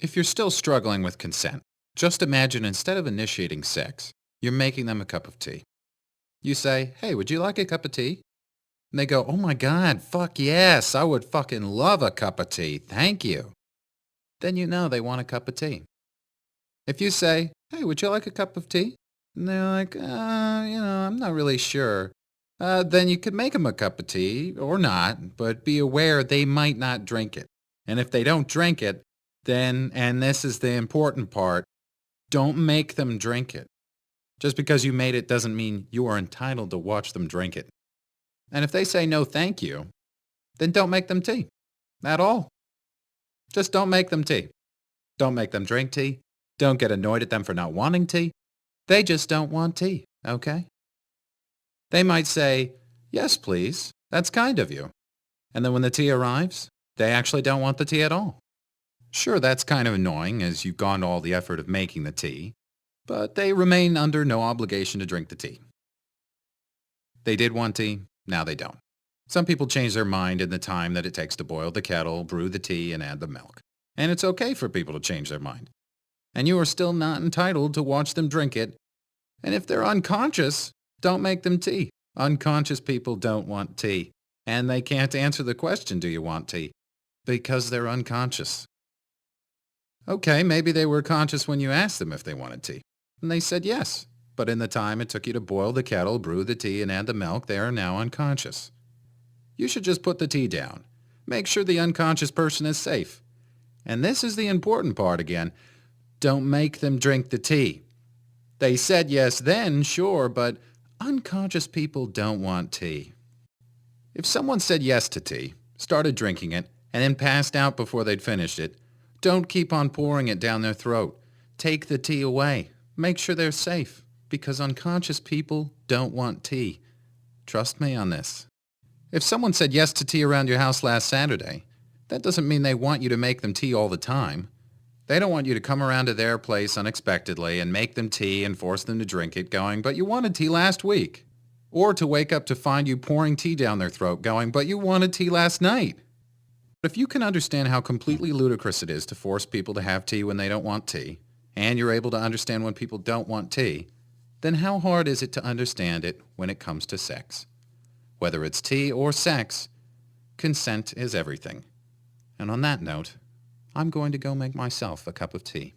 If you're still struggling with consent, just imagine instead of initiating sex, you're making them a cup of tea. You say, "Hey, would you like a cup of tea?" And they go, "Oh my God, fuck yes, I would fucking love a cup of tea. Thank you." Then you know they want a cup of tea. If you say, "Hey, would you like a cup of tea?" And they're like, I'm not really sure. Then you could make them a cup of tea or not, but be aware they might not drink it. And if they don't drink it, then, and this is the important part, don't make them drink it. Just because you made it doesn't mean you are entitled to watch them drink it. And if they say no thank you, then don't make them tea at all. Just don't make them tea. Don't make them drink tea. Don't get annoyed at them for not wanting tea. They just don't want tea, okay? They might say, "Yes, please. That's kind of you." And then when the tea arrives, they actually don't want the tea at all. Sure, that's kind of annoying as you've gone to all the effort of making the tea, but they remain under no obligation to drink the tea. They did want tea, now they don't. Some people change their mind in the time that it takes to boil the kettle, brew the tea, and add the milk. And it's okay for people to change their mind. And you are still not entitled to watch them drink it. And if they're unconscious, don't make them tea. Unconscious people don't want tea. And they can't answer the question, "Do you want tea?" Because they're unconscious. Okay, maybe they were conscious when you asked them if they wanted tea. And they said yes. But in the time it took you to boil the kettle, brew the tea, and add the milk, they are now unconscious. You should just put the tea down. Make sure the unconscious person is safe. And this is the important part again. Don't make them drink the tea. They said yes then, sure, but unconscious people don't want tea. If someone said yes to tea, started drinking it, and then passed out before they'd finished it, don't keep on pouring it down their throat. Take the tea away. Make sure they're safe, because unconscious people don't want tea. Trust me on this. If someone said yes to tea around your house last Saturday, that doesn't mean they want you to make them tea all the time. They don't want you to come around to their place unexpectedly and make them tea and force them to drink it going, "But you wanted tea last week." Or to wake up to find you pouring tea down their throat going, "But you wanted tea last night." But if you can understand how completely ludicrous it is to force people to have tea when they don't want tea, and you're able to understand when people don't want tea, then how hard is it to understand it when it comes to sex? Whether it's tea or sex, consent is everything. And on that note, I'm going to go make myself a cup of tea.